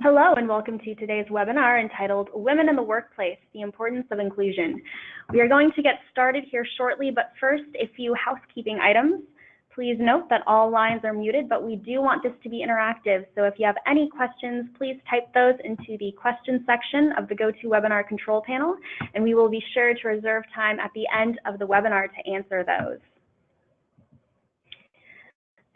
Hello and welcome to today's webinar entitled Women in the Workplace, the Importance of Inclusion. We are going to get started here shortly, but first a few housekeeping items. Please note that all lines are muted, but we do want this to be interactive. So if you have any questions, please type those into the questions section of the GoToWebinar control panel, and we will be sure to reserve time at the end of the webinar to answer those.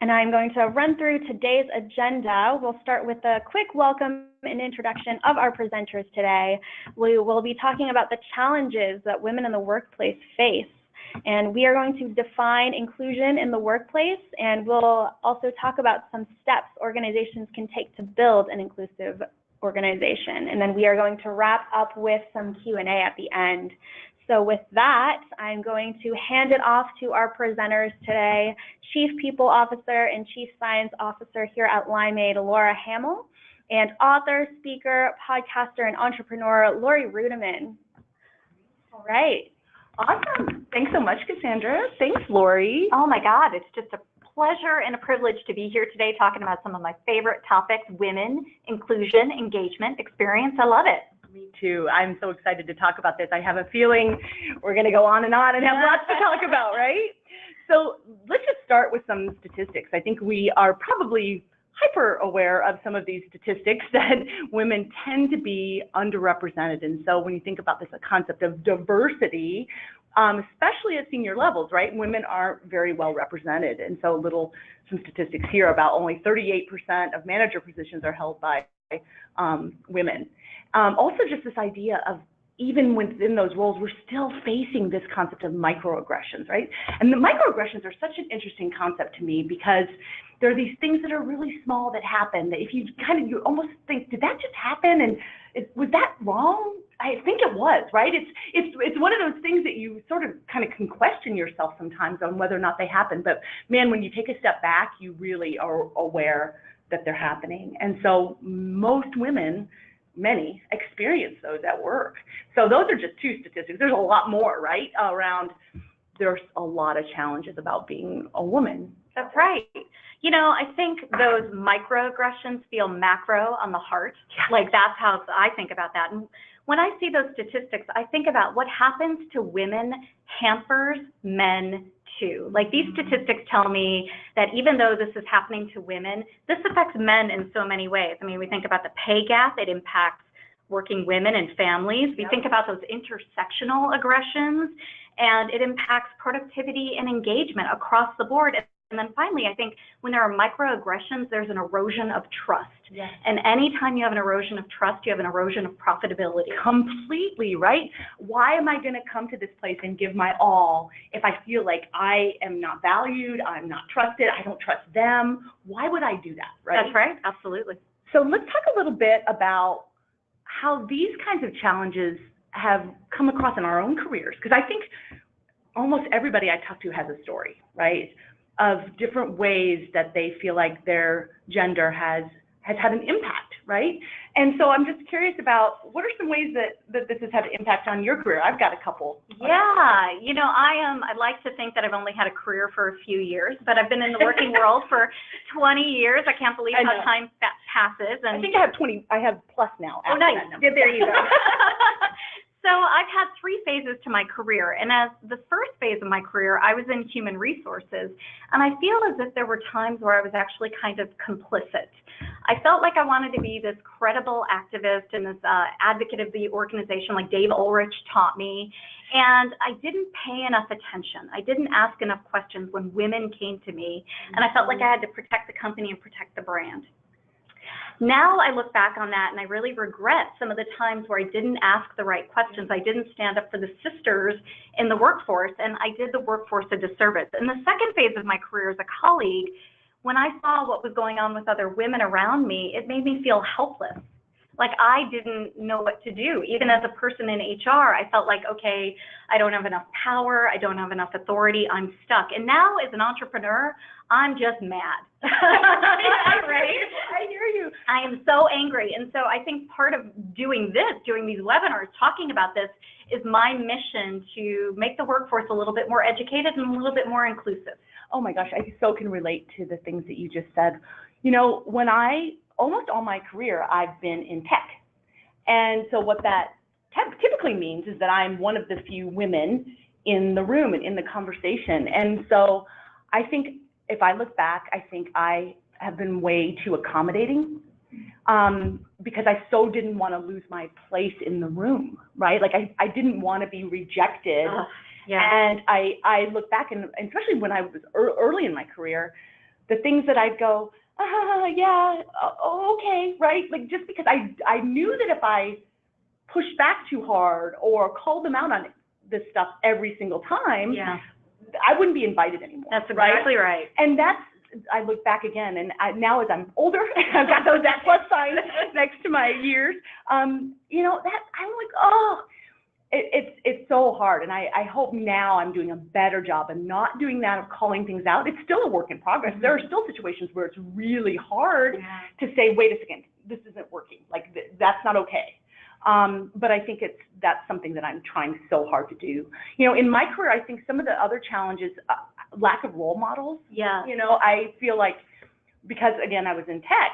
And I'm going to run through today's agenda. We'll start with a quick welcome and introduction of our presenters today. We will be talking about the challenges that women in the workplace face. And we are going to define inclusion in the workplace, and we'll also talk about some steps organizations can take to build an inclusive organization. And then we are going to wrap up with some Q&A at the end. So with that, I'm going to hand it off to our presenters today, Chief People Officer and Chief Science Officer here at Limeade, Laurie Hamill, and author, speaker, podcaster, and entrepreneur, Laurie Ruettimann. All right. Awesome. Thanks so much, Cassandra. Thanks, Laurie. Oh my God, it's just a pleasure and a privilege to be here today talking about some of my favorite topics, women, inclusion, engagement, experience. I love it. Me too. I'm so excited to talk about this. I have a feeling we're going to go on and have lots to talk about, right? So let's just start with some statistics. I think we are probably hyper aware of some of these statistics that women tend to be underrepresented. And so when you think about this concept of diversity, especially at senior levels, right, women aren't very well represented. And so some statistics here about only 38% of manager positions are held by women. Also just this idea of even within those roles, we're still facing this concept of microaggressions, right? And the microaggressions are such an interesting concept to me because there are these things that are really small that happen that if you you almost think, did that just happen? And was that wrong? I think it was, right? It's one of those things that you sort of can question yourself sometimes on whether or not they happen. But man, when you take a step back, you really are aware that they're happening. And so most women, many, experience those at work. So those are just two statistics. There's a lot more, right? There's a lot of challenges about being a woman. That's right. You know, I think those microaggressions feel macro on the heart. Yeah. Like that's how I think about that. And when I see those statistics, I think about what happens to women hampers men too. Like these statistics tell me that even though this is happening to women, this affects men in so many ways. I mean, we think about the pay gap, it impacts working women and families. We think about those intersectional aggressions, and it impacts productivity and engagement across the board. And then finally, I think when there are microaggressions, there's an erosion of trust. Yes. And anytime you have an erosion of trust, you have an erosion of profitability. Completely, right? Why am I going to come to this place and give my all if I feel like I am not valued, I'm not trusted, I don't trust them? Why would I do that, right? That's right, absolutely. So let's talk a little bit about how these kinds of challenges have come across in our own careers, because I think almost everybody I talk to has a story, right, of different ways that they feel like their gender has had an impact, right? And so I'm just curious about what are some ways that this has had an impact on your career? I've got a couple. Yeah, you know, I'd like to think that I've only had a career for a few years, but I've been in the working world for 20 years. I can't believe how time passes. And I think I have plus now. Oh, nice. Yeah, there you go. So I've had three phases to my career, and as the first phase of my career, I was in human resources, and I feel as if there were times where I was actually kind of complicit. I felt like I wanted to be this credible activist and this advocate of the organization like Dave Ulrich taught me, and I didn't pay enough attention. I didn't ask enough questions when women came to me, and I felt like I had to protect the company and protect the brand. Now I look back on that and I really regret some of the times where I didn't ask the right questions. I didn't stand up for the sisters in the workforce, and I did the workforce a disservice. In the second phase of my career as a colleague, when I saw what was going on with other women around me, it made me feel helpless. Like I didn't know what to do. Even as a person in HR, I felt like, okay, I don't have enough power, I don't have enough authority, I'm stuck. And now as an entrepreneur, I'm just mad. Right? I hear you. I am so angry. And so I think part of doing these webinars, talking about this, is my mission to make the workforce a little bit more educated and a little bit more inclusive. Oh my gosh, I so can relate to the things that you just said. You know, when I almost all my career, I've been in tech. And so what that typically means is that I'm one of the few women in the room and in the conversation. And so I think if I look back, I think I have been way too accommodating, because I so didn't want to lose my place in the room, right? Like I didn't want to be rejected. And I look back, and especially when I was early in my career, the things that I'd go, yeah, okay, right? Like just because I knew that if I pushed back too hard or called them out on this stuff every single time, I wouldn't be invited anymore. That's exactly right. And I look back again, and now as I'm older, I've got that plus sign next to my years, you know, that I'm like, oh, it's so hard. And I hope now I'm doing a better job and not doing that of calling things out. It's still a work in progress. There are still situations where it's really hard to say, wait a second, this isn't working. Like that's not okay. But I think that's something that I'm trying so hard to do. You know, in my career, I think some of the other challenges, lack of role models. You know, I feel like because, again, I was in tech,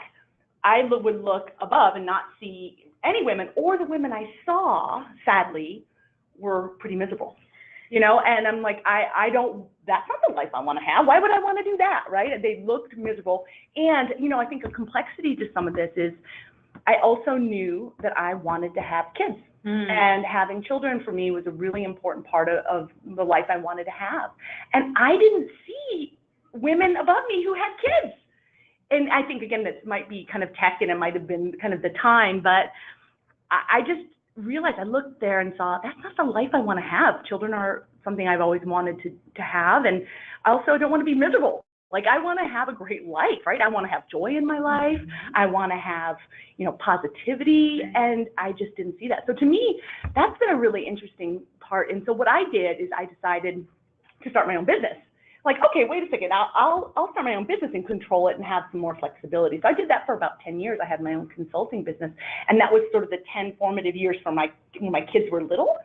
I would look above and not see any women, or the women I saw, sadly, were pretty miserable. You know, and I'm like, that's not the life I want to have. Why would I want to do that, right? They looked miserable. And, you know, I think a complexity to some of this is I also knew that I wanted to have kids. And having children for me was a really important part of the life I wanted to have. And I didn't see women above me who had kids. And I think, again, this might be kind of tech, and it might have been kind of the time, but I just realized, I looked there and saw, that's not the life I want to have. Children are something I've always wanted to have, and I also don't want to be miserable. Like, I want to have a great life, right? I want to have joy in my life. I want to have, you know, positivity, and I just didn't see that. So to me, that's been a really interesting part. And so what I did is I decided to start my own business. Like, okay, wait a second, I'll start my own business and control it and have some more flexibility. So I did that for about 10 years. I had my own consulting business, and that was sort of the 10 formative years when my kids were little,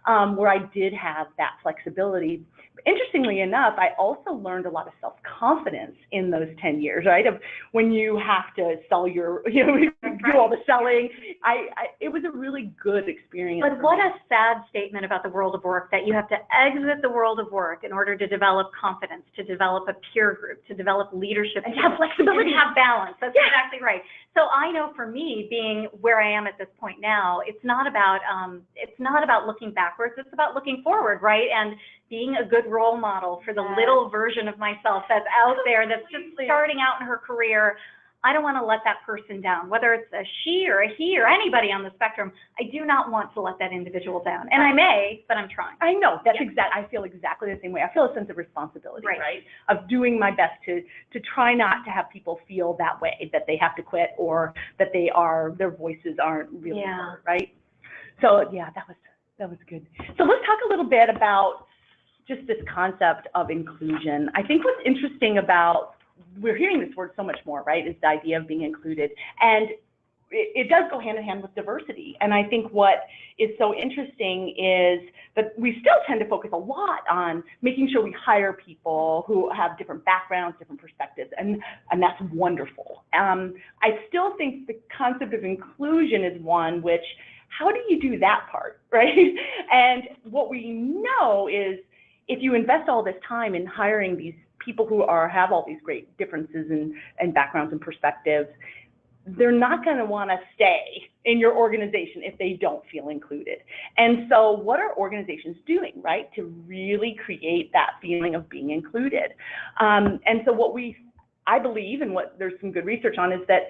where I did have that flexibility. Interestingly enough, I also learned a lot of self-confidence in those 10 years, right? Of when you have to sell your, you know, do all the selling. It was a really good experience. But what a sad statement about the world of work, that you have to exit the world of work in order to develop confidence, to develop a peer group, to develop leadership, and have flexibility, and have balance. That's exactly right. So I know for me, being where I am at this point now, it's not about looking backwards. It's about looking forward, right? And being a good role model for the little version of myself that's out there, that's just starting out in her career. I don't want to let that person down, whether it's a she or a he or anybody on the spectrum. I do not want to let that individual down. And I may, but I'm trying. I know, that's I feel exactly the same way. I feel a sense of responsibility, right? Of doing my best to try not to have people feel that way, that they have to quit, or that their voices aren't really heard, right? So yeah, that was good. So let's talk a little bit about just this concept of inclusion. I think what's interesting about, we're hearing this word so much more, right, is the idea of being included. And it does go hand in hand with diversity. And I think what is so interesting is that we still tend to focus a lot on making sure we hire people who have different backgrounds, different perspectives, and that's wonderful. I still think the concept of inclusion is one which, how do you do that part, right? And what we know is, if you invest all this time in hiring these people who have all these great differences and backgrounds and perspectives, they're not going to want to stay in your organization if they don't feel included. And so what are organizations doing, right, to really create that feeling of being included? And so I believe, and what there's some good research on, is that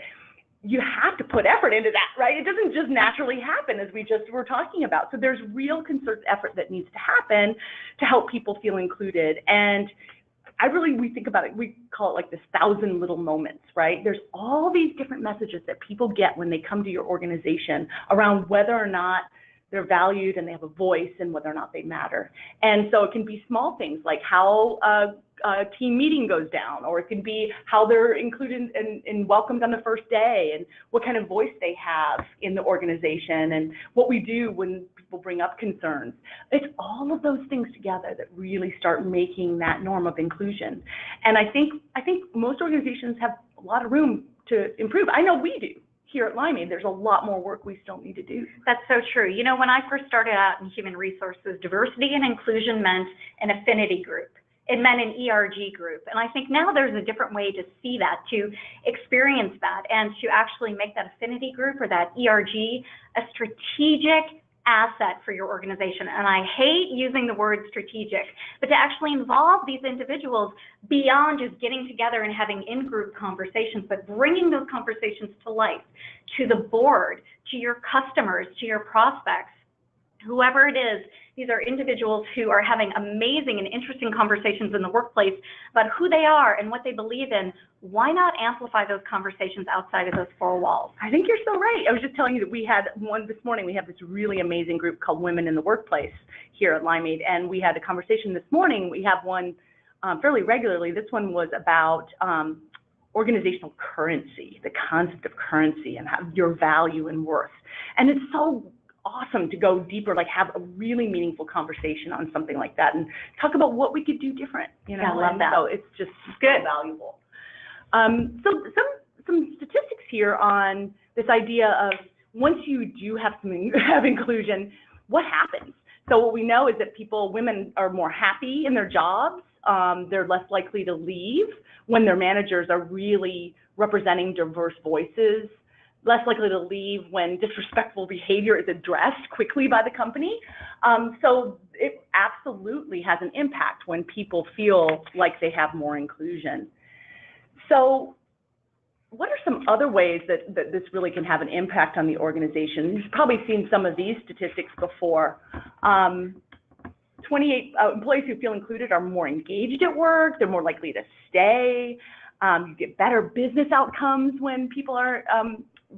you have to put effort into that, right? It doesn't just naturally happen, as we just were talking about. So there's real concerted effort that needs to happen to help people feel included. And we think about it, we call it like this 1,000 little moments, right? There's all these different messages that people get when they come to your organization around whether or not they're valued and they have a voice, and whether or not they matter. And so it can be small things like how a team meeting goes down, or it can be how they're included and welcomed on the first day, and what kind of voice they have in the organization, and what we do when people bring up concerns. It's all of those things together that really start making that norm of inclusion. And I think most organizations have lot of room to improve. I know we do. Here at Limeade, there's a lot more work we still need to do. That's so true. You know, when I first started out in human resources, diversity and inclusion meant an affinity group. It meant an ERG group. And I think now there's a different way to see that, to experience that, and to actually make that affinity group or that ERG a strategic asset for your organization. And I hate using the word strategic, but to actually involve these individuals beyond just getting together and having in-group conversations, but bringing those conversations to life, to the board, to your customers, to your prospects, whoever it is. These are individuals who are having amazing and interesting conversations in the workplace about who they are and what they believe in. Why not amplify those conversations outside of those four walls? I think you're so right. I was just telling you that we had one this morning. We have this really amazing group called Women in the Workplace here at Limeade, and we had a conversation this morning. We have one fairly regularly. This one was about organizational currency, the concept of currency and your value and worth. And it's so awesome to go deeper, like have a really meaningful conversation on something like that and talk about what we could do different, you know. Yeah, I love that. So it's just good, valuable. So some statistics here on this idea of once you do have inclusion, what happens? So what we know is that women are more happy in their jobs. They're less likely to leave when their managers are really representing diverse voices, less likely to leave when disrespectful behavior is addressed quickly by the company. So it absolutely has an impact when people feel like they have more inclusion. So what are some other ways that this really can have an impact on the organization? You've probably seen some of these statistics before. 28 employees who feel included are more engaged at work. They're more likely to stay. You get better business outcomes when people are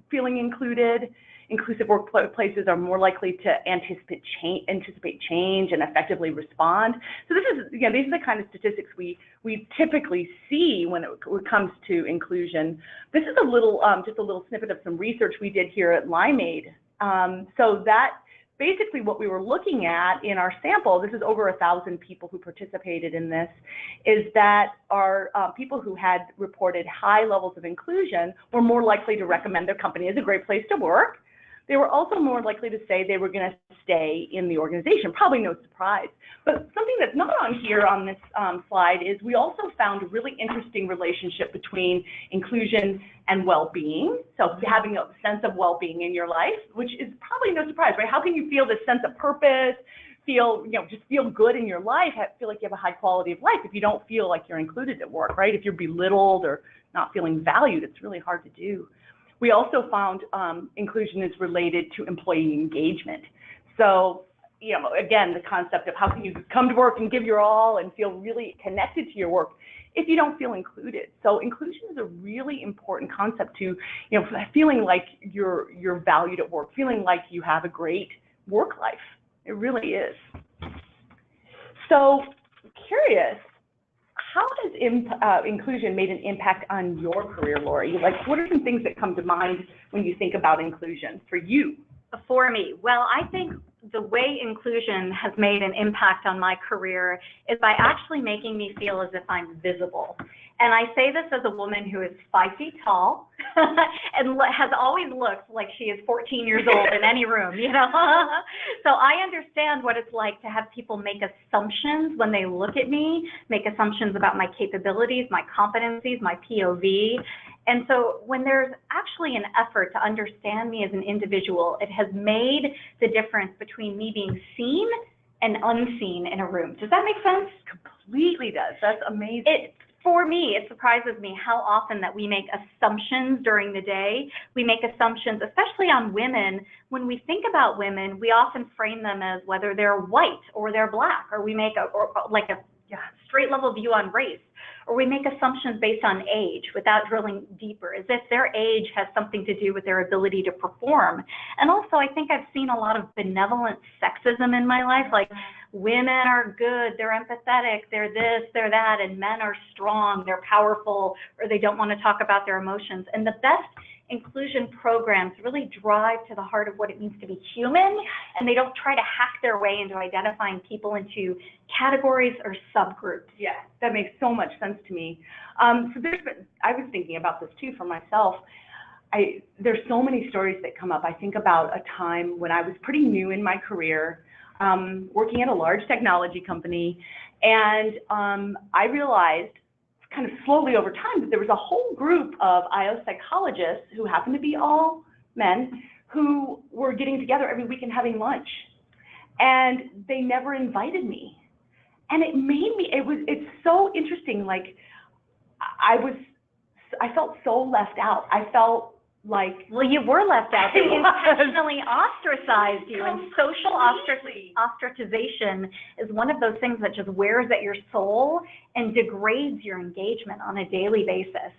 feeling included. Inclusive workplaces are more likely to anticipate change and effectively respond. So this is, these are the kind of statistics we typically see when it comes to inclusion. This is just a little snippet of some research we did here at Limeade. So that basically what we were looking at in our sample, this is over 1,000 people who participated in this, is that our people who had reported high levels of inclusion were more likely to recommend their company as a great place to work. They were also more likely to say they were going to stay in the organization, probably no surprise. But something that's not on here on this slide is we also found a really interesting relationship between inclusion and well-being. So having a sense of well-being in your life, which is probably no surprise, right? How can you feel this sense of purpose, just feel good in your life, feel like you have a high quality of life if you don't feel like you're included at work, right? If you're belittled or not feeling valued, it's really hard to do. We also found inclusion is related to employee engagement. So, again, the concept of how can you come to work and give your all and feel really connected to your work if you don't feel included. So inclusion is a really important concept to, feeling like you're valued at work, feeling like you have a great work life. It really is. So, curious. How has inclusion made an impact on your career, Laurie? Like, what are some things that come to mind when you think about inclusion for you? For me, well, I think the way inclusion has made an impact on my career is by actually making me feel as if I'm visible. And I say this as a woman who is 5 feet tall and has always looked like she is 14 years old in any room, So I understand what it's like to have people make assumptions when they look at me, make assumptions about my capabilities, my competencies, my POV. And so when there's actually an effort to understand me as an individual, it has made the difference between me being seen and unseen in a room. Does that make sense? Completely does. That's amazing. For me, it surprises me how often that we make assumptions during the day. We make assumptions, especially on women. When we think about women, we often frame them as whether they're white or they're black, or we make a straight level view on race, or we make assumptions based on age without drilling deeper, as if their age has something to do with their ability to perform. And also, I think I've seen a lot of benevolent sexism in my life, like women are good, they're empathetic, they're this, they're that, and men are strong, they're powerful, or they don't want to talk about their emotions. And the best inclusion programs really drive to the heart of what it means to be human, and they don't try to hack their way into identifying people into categories or subgroups. Yeah, that makes so much sense to me. I was thinking about this too for myself. There's so many stories that come up. I think about a time when I was pretty new in my career, working at a large technology company, and I realized kind of slowly over time that there was a whole group of IO psychologists who happened to be all men who were getting together every week and having lunch, and they never invited me. And it made me, it's so interesting, like I felt so left out. I felt like, well, you were left out. They intentionally ostracized you, and social ostracization is one of those things that just wears at your soul and degrades your engagement on a daily basis.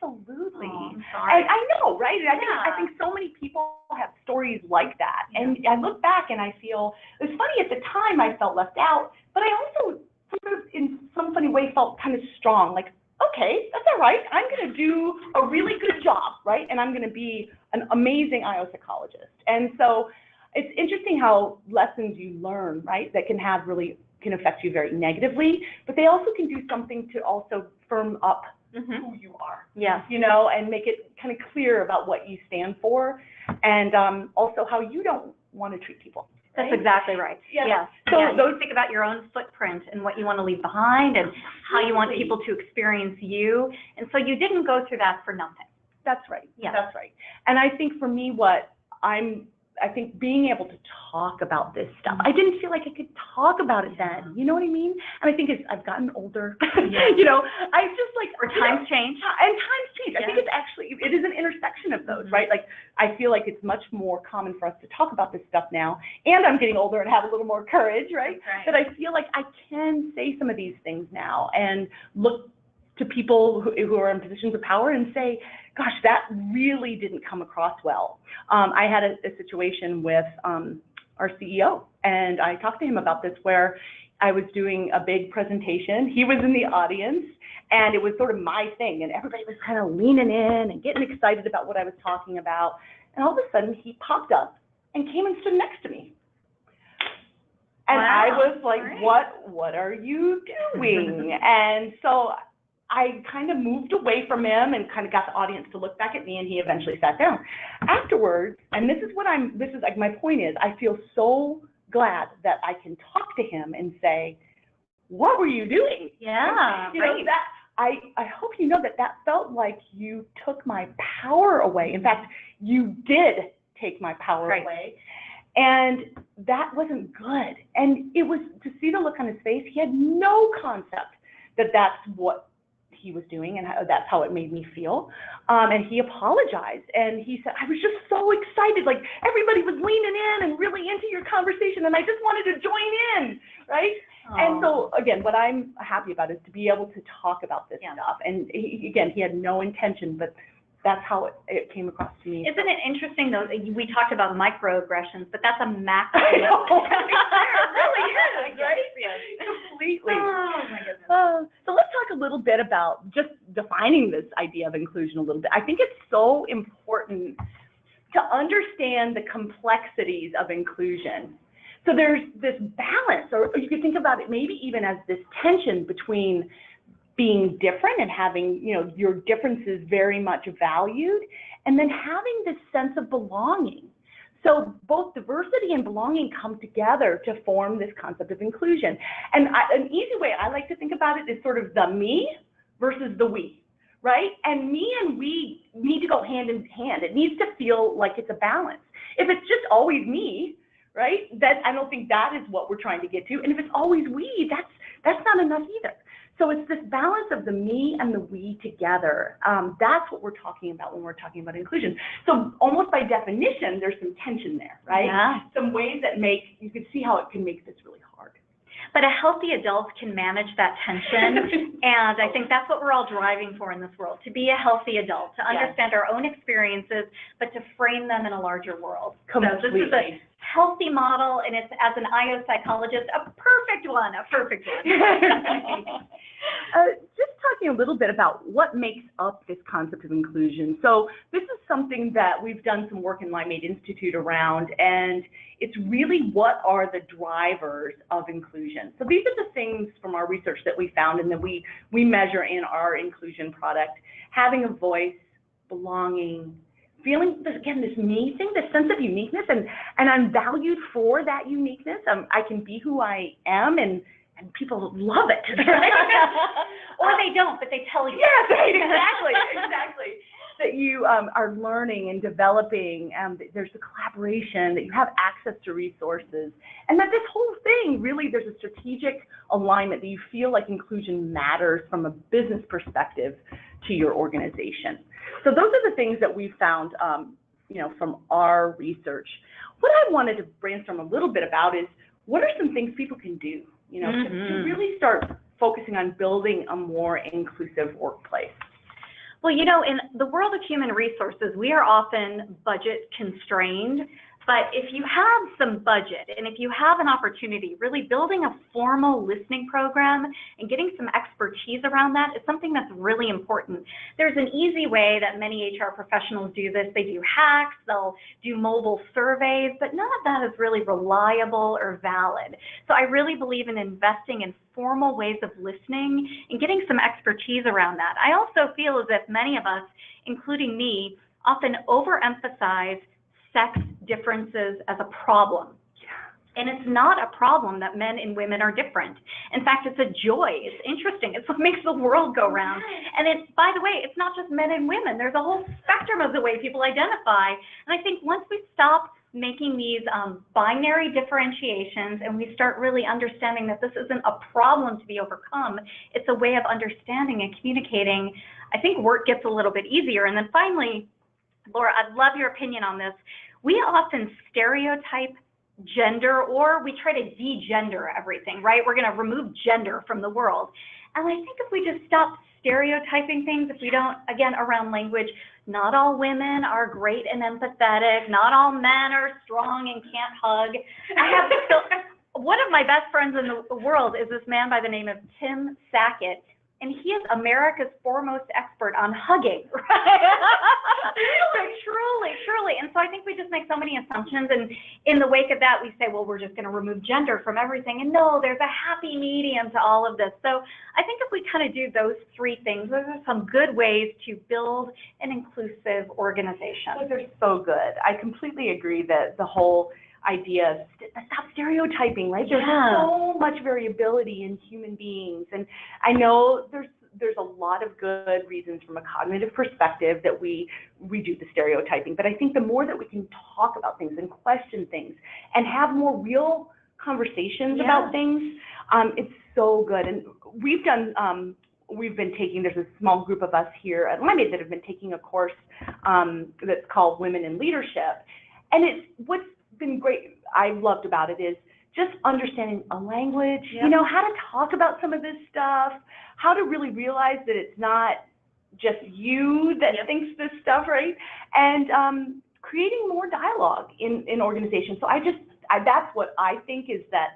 Absolutely. Oh, I'm sorry. I know, right? I think so many people have stories like that. Yeah. And I look back and I feel, it was funny at the time I felt left out, but I also sort of in some funny way felt kind of strong, like, okay, that's all right. I'm going to do a really good job, right? And I'm going to be an amazing IO psychologist. And so it's interesting how lessons you learn, right, that can affect you very negatively, but they also can do something to also firm up who you are. Yeah. You know, and make it kind of clear about what you stand for, and also how you don't want to treat people. That's exactly right. Yeah. Yes. So you think about your own footprint and what you want to leave behind and how you want people to experience you. And so you didn't go through that for nothing. That's right. Yeah. That's right. And I think for me, I think being able to talk about this stuff, I didn't feel like I could talk about it then. You know what I mean? And I think as I've gotten older, you know, I just like, or times change. And times change. I think it is an intersection of those, right? Like, I feel like it's much more common for us to talk about this stuff now, and I'm getting older and have a little more courage, right? That I feel like I can say some of these things now and look to people who are in positions of power and say, gosh, that really didn't come across well. I had a situation with our CEO, and I talked to him about this, where I was doing a big presentation. He was in the audience, and it was sort of my thing, and everybody was kind of leaning in and getting excited about what I was talking about. And all of a sudden, he popped up and came and stood next to me. And I was like, what are you doing? And so I kind of moved away from him and kind of got the audience to look back at me, and he eventually sat down. Afterwards, and this is like my point is, I feel so glad that I can talk to him and say, what were you doing? Yeah, you know, that I hope you know that felt like you took my power away. In fact, you did take my power away. And that wasn't good. And it was, to see the look on his face, he had no concept that that's what he was doing and that's how it made me feel. And he apologized, and he said, I was just so excited, like everybody was leaning in and really into your conversation, and I just wanted to join in, right? And so again, what I'm happy about is to be able to talk about this stuff. And he had no intention, but that's how it came across to me. Isn't it interesting, though, we talked about microaggressions, but that's a macro. I know. It really is, right? Yes. Completely. Oh, my goodness. So let's talk a little bit about just defining this idea of inclusion a little bit. I think it's so important to understand the complexities of inclusion. So there's this balance, or you could think about it maybe even as this tension between being different and having, you know, your differences very much valued, and then having this sense of belonging. So both diversity and belonging come together to form this concept of inclusion. And an easy way I like to think about it is sort of the me versus the we, right? And me and we need to go hand in hand. It needs to feel like it's a balance. If it's just always me, right, that I don't think that is what we're trying to get to. And if it's always we, that's not enough either. So it's this balance of the me and the we together. That's what we're talking about when we're talking about inclusion. So almost by definition, there's some tension there, right? Yeah. Some ways that you can see how it can make this really hard. But a healthy adult can manage that tension, and I think that's what we're all driving for in this world, to be a healthy adult, to understand our own experiences, but to frame them in a larger world. Completely. So this is a healthy model, and it's, as an IO psychologist, a perfect one. Just talking a little bit about what makes up this concept of inclusion. So this is something that we've done some work in Limeade Institute around, and it's really what are the drivers of inclusion. So these are the things from our research that we found and that we measure in our inclusion product: having a voice, belonging, feeling, again, this me thing, this sense of uniqueness, and I'm valued for that uniqueness. I can be who I am, and people love it. Right? Or they don't, but they tell you. Yes, right, exactly. That you are learning and developing, that there's a collaboration, that you have access to resources, and that this whole thing, really, there's a strategic alignment, that you feel like inclusion matters from a business perspective to your organization. So those are the things that we found, from our research. What I wanted to brainstorm a little bit about is, what are some things people can do, to really start focusing on building a more inclusive workplace? Well, in the world of human resources, we are often budget constrained. But if you have some budget and if you have an opportunity, really building a formal listening program and getting some expertise around that is something that's really important. There's an easy way that many HR professionals do this. They do hacks, they'll do mobile surveys, but none of that is really reliable or valid. So I really believe in investing in formal ways of listening and getting some expertise around that. I also feel as if many of us, including me, often overemphasize sex differences as a problem. And it's not a problem that men and women are different. In fact, it's a joy. It's interesting. It's what makes the world go round. And by the way, it's not just men and women. There's a whole spectrum of the way people identify. And I think once we stop making these binary differentiations and we start really understanding that this isn't a problem to be overcome, it's a way of understanding and communicating, I think work gets a little bit easier. And then finally, Laura, I'd love your opinion on this. We often stereotype gender, or we try to de-gender everything, right? We're going to remove gender from the world. And I think if we just stop stereotyping things, if we don't, again, around language, not all women are great and empathetic, not all men are strong and can't hug. One of my best friends in the world is this man by the name of Tim Sackett. And he is America's foremost expert on hugging, right? So truly. And so I think we just make so many assumptions. And in the wake of that, we say, well, we're just going to remove gender from everything. And no, there's a happy medium to all of this. So I think if we kind of do those three things, those are some good ways to build an inclusive organization. Those are so good. I completely agree that the whole idea of stop stereotyping, right? There's so much variability in human beings, and I know there's a lot of good reasons from a cognitive perspective that we do the stereotyping, but I think the more that we can talk about things and question things and have more real conversations about things, it's so good. And we've been taking, there's a small group of us here at Limeade that have been taking a course that's called Women in Leadership, and what's been great, I loved about it is just understanding a language, how to talk about some of this stuff, how to really realize that it's not just you that thinks this stuff, right? And creating more dialogue in organizations. So that's what I think is that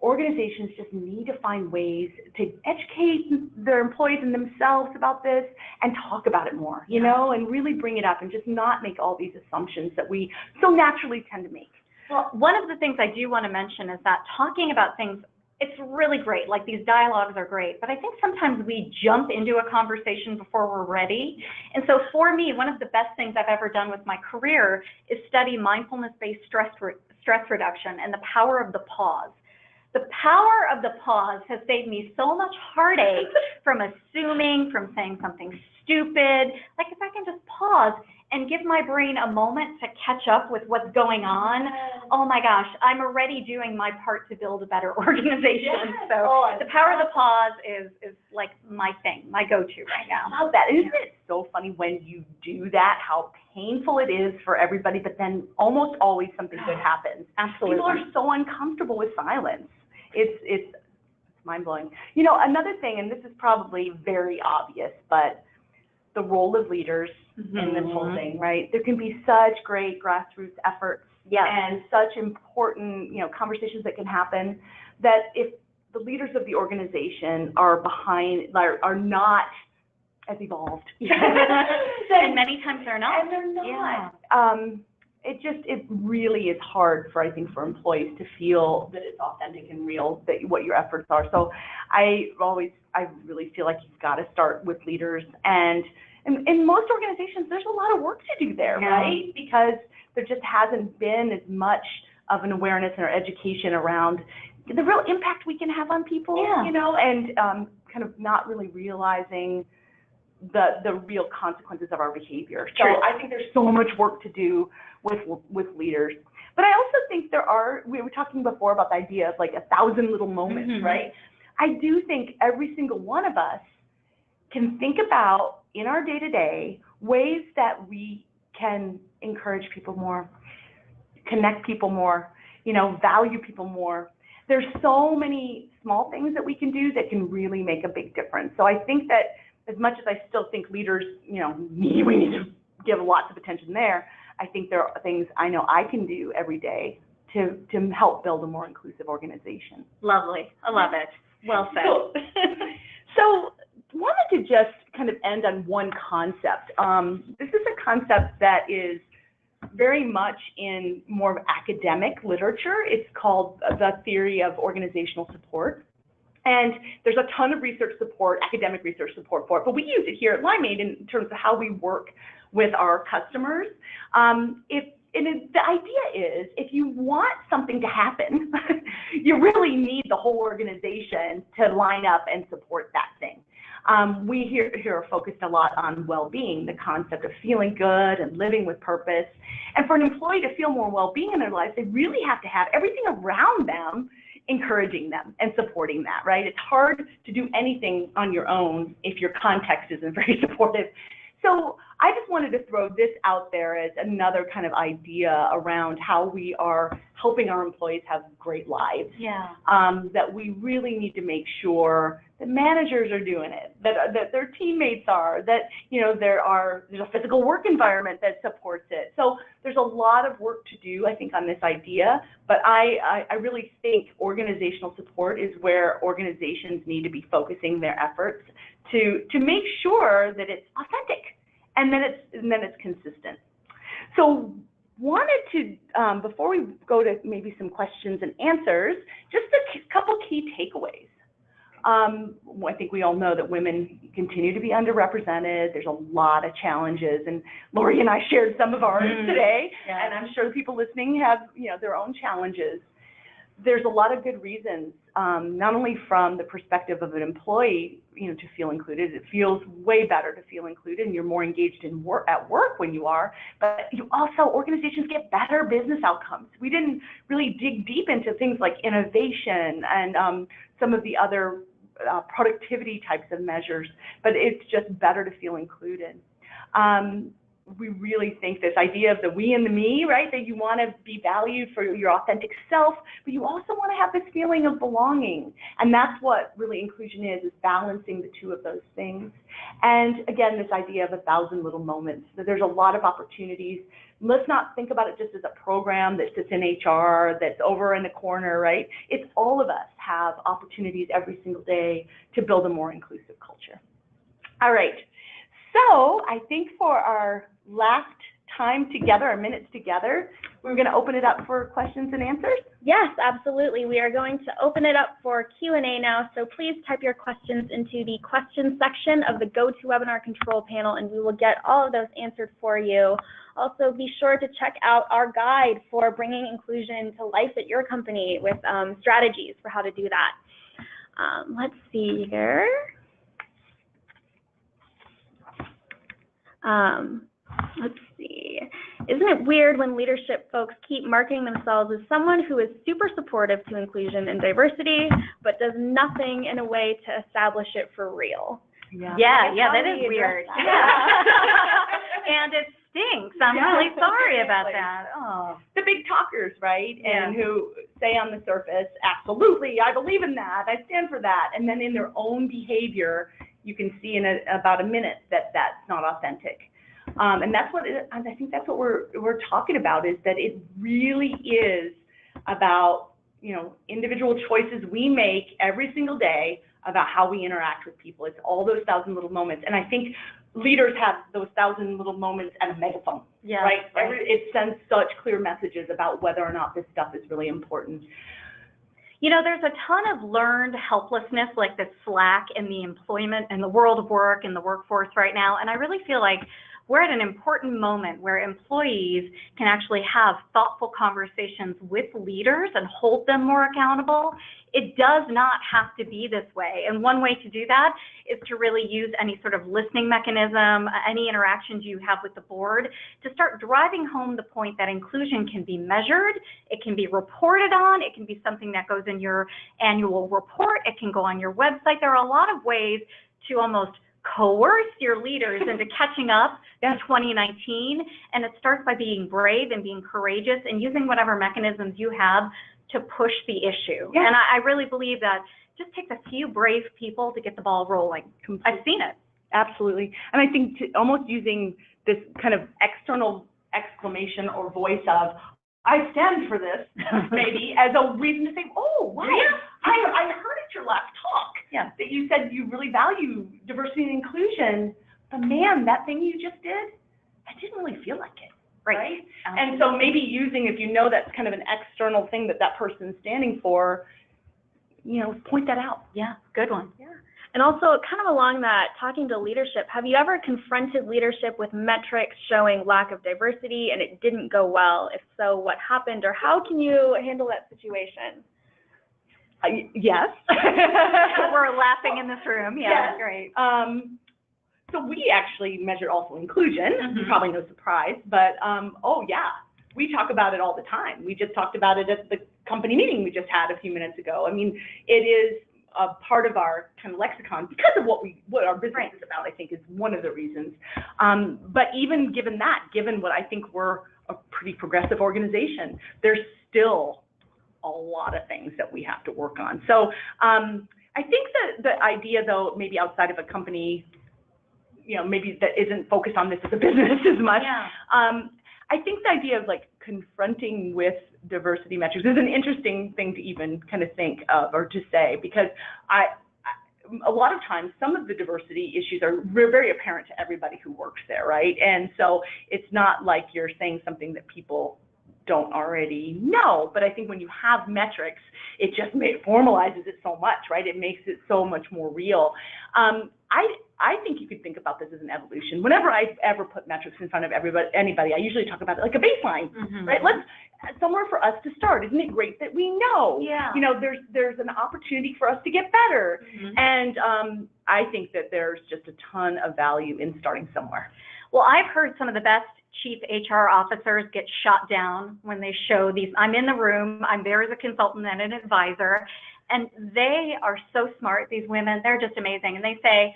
organizations just need to find ways to educate their employees and themselves about this and talk about it more, and really bring it up and just not make all these assumptions that we so naturally tend to make. Well, one of the things I do want to mention is that talking about things, it's really great. Like, these dialogues are great, but I think sometimes we jump into a conversation before we're ready. And so for me, one of the best things I've ever done with my career is study mindfulness-based stress reduction and the power of the pause. The power of the pause has saved me so much heartache from assuming, from saying something stupid. Like, if I can just pause and give my brain a moment to catch up with what's going on, oh my gosh, I'm already doing my part to build a better organization. So the power of the pause is like my thing, my go-to right now. I love that. Isn't it so funny when you do that, how painful it is for everybody, but then almost always something good happens. Absolutely. People are so uncomfortable with silence. It's mind-blowing. Another thing, and this is probably very obvious, but the role of leaders in this whole thing, right? There can be such great grassroots efforts and such important, conversations that can happen, that if the leaders of the organization are not as evolved. And many times they're not. And they're not. Yeah. It really is hard for, I think, for employees to feel that it's authentic and real, that what your efforts are. So I really feel like you've got to start with leaders. And in most organizations, there's a lot of work to do there, right? Because there just hasn't been as much of an awareness or education around the real impact we can have on people, you know, and kind of not really realizing the real consequences of our behavior. So I think there's so much work to do with leaders. But I also think we were talking before about the idea of like 1,000 little moments, right? I do think every single one of us can think about in our day-to-day ways that we can encourage people more, connect people more, you know, value people more. There's so many small things that we can do that can really make a big difference. So I think that as much as I still think leaders, you know, we need to give lots of attention there, I think there are things I know I can do every day to help build a more inclusive organization. Lovely. I love it. Well said. Cool. So wanted to just kind of end on one concept. This is a concept that is very much in more of academic literature. It's called the theory of organizational support. And there's a ton of research support, academic research support for it, but we use it here at Limeade in terms of how we work with our customers. The idea is, if you want something to happen, you really need the whole organization to line up and support that thing. We here are focused a lot on well-being, the concept of feeling good and living with purpose. And for an employee to feel more well-being in their lives, they really have to have everything around them encouraging them and supporting that, right? It's hard to do anything on your own if your context isn't very supportive. So I just wanted to throw this out there as another kind of idea around how we are helping our employees have great lives. Yeah. That we really need to make sure that managers are doing it, that their teammates are, that, you know, there's a physical work environment that supports it. So there's a lot of work to do, I think, on this idea, but I really think organizational support is where organizations need to be focusing their efforts to make sure that it's authentic and then it's consistent. So wanted to, before we go to maybe some questions and answers, just a couple key takeaways. I think we all know that women continue to be underrepresented. There's a lot of challenges, and Laurie and I shared some of ours today, and I'm sure the people listening have, you know, their own challenges. There's a lot of good reasons, not only from the perspective of an employee, you know, to feel included. It feels way better to feel included, and you're more engaged at work when you are, but you also, organizations get better business outcomes. We didn't really dig deep into things like innovation and some of the other productivity types of measures, but it's just better to feel included. We really think this idea of the we and the me, right? That you want to be valued for your authentic self, but you also want to have this feeling of belonging. And that's what really inclusion is balancing the two of those things. And again, this idea of 1,000 little moments, that there's a lot of opportunities. Let's not think about it just as a program that sits in HR, that's over in the corner, right? It's all of us have opportunities every single day to build a more inclusive culture. All right. So I think for our last time together, our minutes together, we're going to open it up for questions and answers. Yes, absolutely. We are going to open it up for Q&A now, so please type your questions into the questions section of the GoToWebinar control panel, and we will get all of those answered for you. Also, be sure to check out our guide for bringing inclusion to life at your company with strategies for how to do that. Let's see here. Let's see. Isn't it weird when leadership folks keep marketing themselves as someone who is super supportive to inclusion and diversity, but does nothing in a way to establish it for real? Yeah, that is weird. And it stinks. I'm really sorry about that. Oh. The big talkers, right? And who say on the surface, absolutely, I believe in that, I stand for that. And then in their own behavior, you can see in about a minute that that's not authentic. And that's what I think that's what we're talking about, is that it really is about individual choices we make every single day about how we interact with people. It's all those 1,000 little moments. And I think leaders have those 1,000 little moments and a megaphone, right? It sends such clear messages about whether or not this stuff is really important. There's a ton of learned helplessness, like this slack in the employment and the world of work and the workforce right now. And I really feel like we're at an important moment where employees can actually have thoughtful conversations with leaders and hold them more accountable. It does not have to be this way. And one way to do that is to really use any sort of listening mechanism, any interactions you have with the board, to start driving home the point that inclusion can be measured, it can be reported on, it can be something that goes in your annual report, it can go on your website. There are a lot of ways to almost coerce your leaders into catching up in 2019, and it starts by being brave and being courageous and using whatever mechanisms you have to push the issue. And I really believe that just takes a few brave people to get the ball rolling. I've seen it. Absolutely. And I think almost using this kind of external exclamation or voice of, I stand for this, maybe, as a reason to say, oh, wow, I heard at your last talk that you said you really value diversity and inclusion, but man, that thing you just did, I didn't really feel like it. Right? And so maybe using, if that's kind of an external thing that person's standing for, point that out. Yeah, good one. Yeah. And also, kind of along that, talking to leadership, have you ever confronted leadership with metrics showing lack of diversity and it didn't go well? If so, what happened, or how can you handle that situation? Yes. We're laughing in this room. Yeah, great. So we actually measure also inclusion, probably no surprise, but we talk about it all the time. We just talked about it at the company meeting we just had a few minutes ago. I mean, it is a part of our kind of lexicon because of what our business is about, I think is one of the reasons. But even given what I think we're a pretty progressive organization, there's still a lot of things that we have to work on. So I think that the idea, though, maybe outside of a company, maybe that isn't focused on this as a business as much. I think the idea of confronting with diversity metrics is an interesting thing to even kind of think of or to say, because a lot of times some of the diversity issues are very apparent to everybody who works there, right? And so it's not like you're saying something that people don't already know, but I think when you have metrics, it just formalizes it so much, right? It makes it so much more real. I think you could think about this as an evolution. Whenever I ever put metrics in front of anybody, I usually talk about it like a baseline, right? Somewhere for us to start. Isn't it great that we know? Yeah. There's an opportunity for us to get better, and I think that there's just a ton of value in starting somewhere. Well, I've heard some of the best chief HR officers get shot down when they show these. I'm in the room, I'm there as a consultant and an advisor, and they are so smart, these women, they're just amazing. And they say,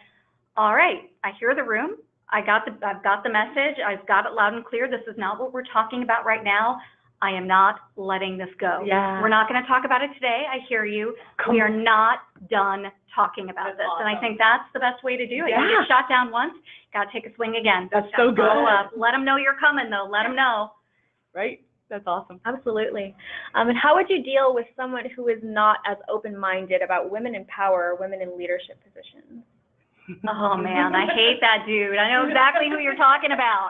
all right, I hear the room, I've got the message, I've got it loud and clear, this is not what we're talking about right now. I am not letting this go. Yeah. We're not going to talk about it today. I hear you. We are not done talking about this. Awesome. And I think that's the best way to do it. Yeah. You get shot down once, got to take a swing again. That's so good. Follow up. Let them know you're coming, though. Let them know. Right? That's awesome. Absolutely. And how would you deal with someone who is not as open-minded about women in power or women in leadership positions? Oh, man, I hate that dude. I know exactly who you're talking about.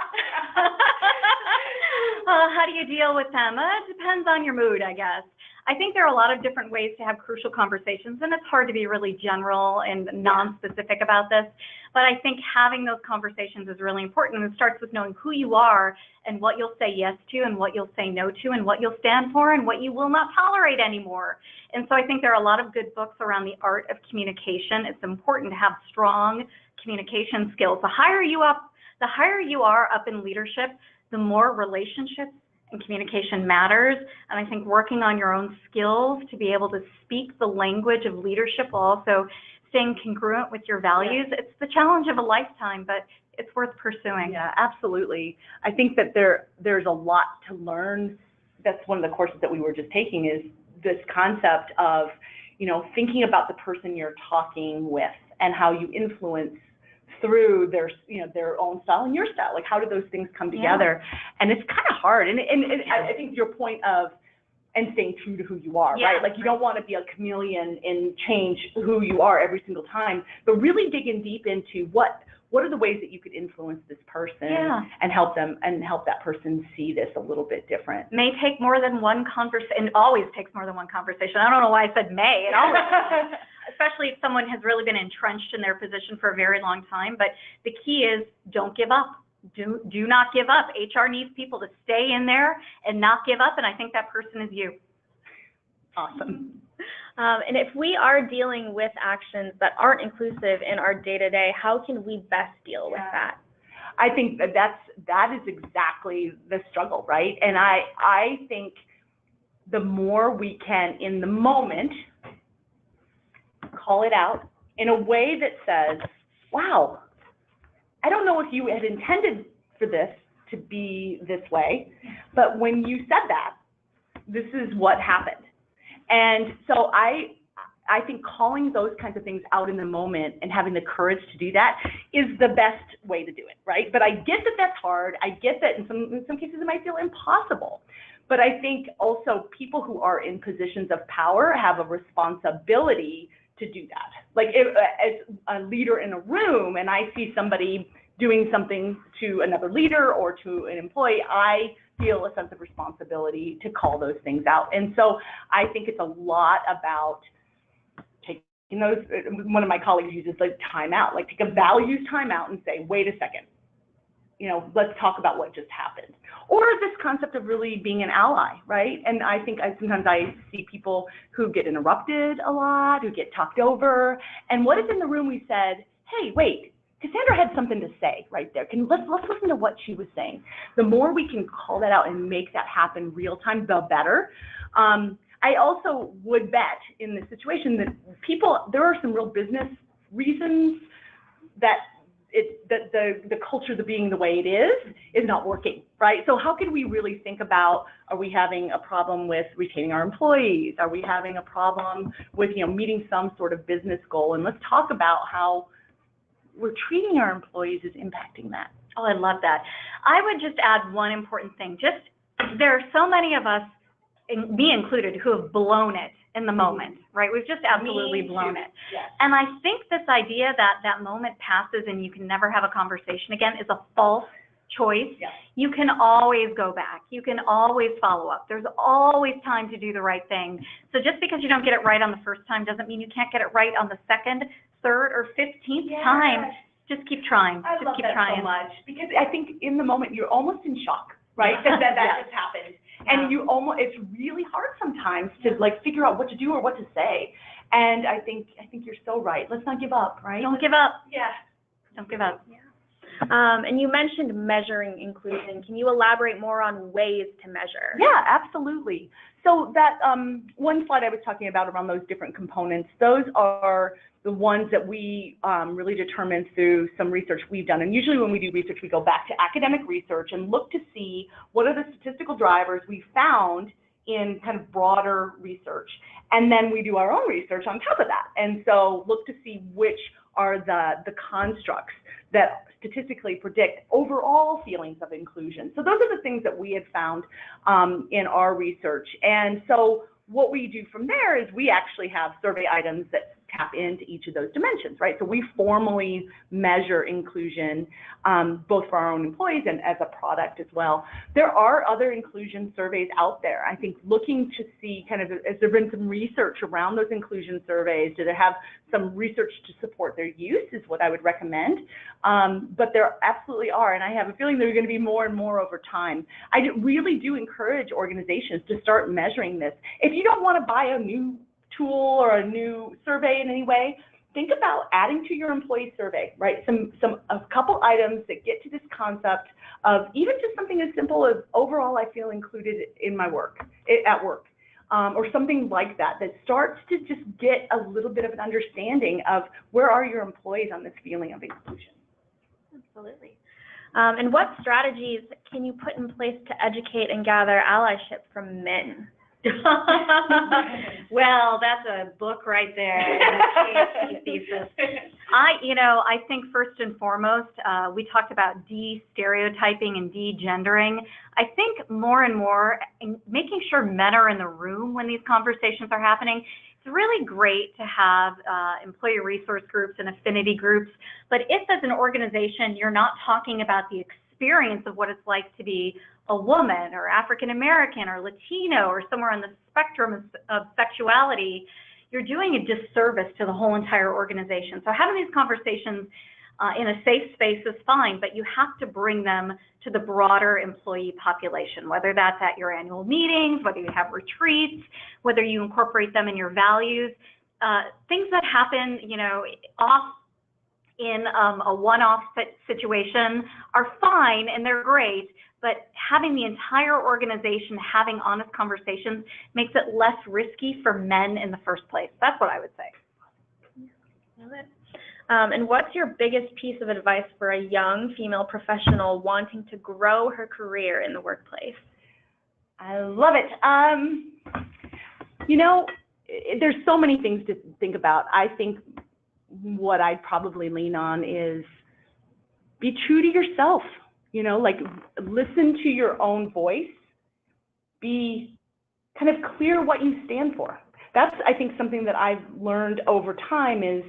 How do you deal with them? It depends on your mood, I guess. I think there are a lot of different ways to have crucial conversations, and it's hard to be really general and non-specific about this. But I think having those conversations is really important, and it starts with knowing who you are and what you'll say yes to and what you'll say no to and what you'll stand for and what you will not tolerate anymore. And so I think there are a lot of good books around the art of communication. It's important to have strong communication skills. The higher you are up in leadership, the more relationships and communication matters. And I think working on your own skills to be able to speak the language of leadership while also staying congruent with your values, it's the challenge of a lifetime, but it's worth pursuing. Yeah, absolutely. I think that there's a lot to learn. That's one of the courses that we were just taking, is this concept of, thinking about the person you're talking with and how you influence through their own style and your style. Like, how do those things come together? And it's kind of hard. And I think your point of and staying true to who you are, Yeah, right? Like you don't want to be a chameleon and change who you are every single time, but really digging deep into what are the ways that you could influence this person and help them and help that person see this a little bit different. May take more than one conversation, and always takes more than one conversation. I don't know why I said may, it always does. Especially if someone has really been entrenched in their position for a very long time. But the key is don't give up. Do not give up. HR needs people to stay in there and not give up, and I think that person is you. Awesome. And if we are dealing with actions that aren't inclusive in our day-to-day, how can we best deal with that? I think that is exactly the struggle, right? And I think the more we can, in the moment, call it out in a way that says, wow, I don't know if you had intended for this to be this way, but when you said that, this is what happened. And so I think calling those kinds of things out in the moment and having the courage to do that is the best way to do it, right? But I get that that's hard. I get that in some cases it might feel impossible. But I think also people who are in positions of power have a responsibility to do that. Like as a leader in a room and I see somebody doing something to another leader or to an employee, I feel a sense of responsibility to call those things out. And so I think it's a lot about taking those, one of my colleagues uses like timeout, like take a values timeout and say, wait a second, let's talk about what just happened. Or this concept of really being an ally, right? And I think sometimes I see people who get interrupted a lot, who get talked over. And what if in the room we said, hey, wait, Cassandra had something to say right there. Let's listen to what she was saying. The more we can call that out and make that happen real time, the better. I also would bet in this situation that there are some real business reasons that the culture, the being the way it is not working, right? So how can we really think about, are we having a problem with retaining our employees? Are we having a problem with, meeting some sort of business goal? And let's talk about how we're treating our employees is impacting that. Oh, I love that. I would just add one important thing. There are so many of us, me included, who have blown it in the moment, right? We've just absolutely blown it. Yes. And I think this idea that that moment passes and you can never have a conversation again is a false choice. Yes. You can always go back. You can always follow up. There's always time to do the right thing. So just because you don't get it right on the first time doesn't mean you can't get it right on the second, third, or 15th time. Just keep trying. I love that so much, because I think in the moment you're almost in shock, right? That just happened. And it's really hard sometimes to figure out what to do or what to say. And I think you're so right. Let's not give up, right? Don't give up. Yeah. Don't give up. Yeah. And you mentioned measuring inclusion. Can you elaborate more on ways to measure? Yeah, absolutely. So that one slide I was talking about around those different components, those are the ones that we really determined through some research we've done. And usually when we do research, we go back to academic research and look to see what are the statistical drivers we found in kind of broader research. And then we do our own research on top of that. And so look to see which are the constructs that statistically predict overall feelings of inclusion. So those are the things that we had found in our research. And so what we do from there is we actually have survey items that tap into each of those dimensions, right? So we formally measure inclusion, both for our own employees and as a product as well. There are other inclusion surveys out there. I think looking to see kind of, has there been some research around those inclusion surveys? Do they have some research to support their use is what I would recommend. But there absolutely are, and I have a feeling there are going to be more and more over time. I really do encourage organizations to start measuring this. If you don't want to buy a new tool or a new survey in any way, think about adding to your employee survey, right? A couple items that get to this concept of even just something as simple as overall I feel included in my work, at work, or something like that, that starts to just get a little bit of an understanding of where are your employees on this feeling of inclusion. Absolutely. And what strategies can you put in place to educate and gather allyship from men? Well, that's a book right there, a PhD thesis. I think first and foremost, we talked about de-stereotyping and de-gendering. I think more and more, making sure men are in the room when these conversations are happening. It's really great to have employee resource groups and affinity groups, but if as an organization you're not talking about the experience of what it's like to be a woman or African American or Latino or somewhere on the spectrum of sexuality, you're doing a disservice to the whole entire organization. So having these conversations in a safe space is fine, but you have to bring them to the broader employee population, whether that's at your annual meetings, whether you have retreats, whether you incorporate them in your values. Things that happen, off in a one-off situation are fine and they're great, but having the entire organization having honest conversations makes it less risky for men in the first place. That's what I would say. Love it. And what's your biggest piece of advice for a young female professional wanting to grow her career in the workplace? I love it. There's so many things to think about. I think what I'd probably lean on is be true to yourself, listen to your own voice, be kind of clear what you stand for. That's, I think, something that I've learned over time is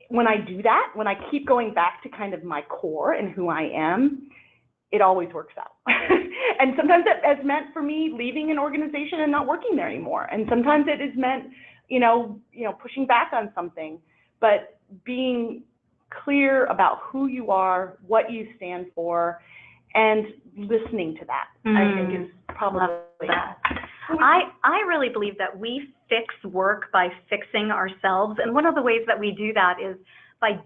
when I do that, when I keep going back to kind of my core and who I am, it always works out. And sometimes it has meant for me leaving an organization and not working there anymore. And sometimes it has meant, pushing back on something, but being clear about who you are, what you stand for, and listening to that, I think is probably that. I really believe that we fix work by fixing ourselves. And one of the ways that we do that is by,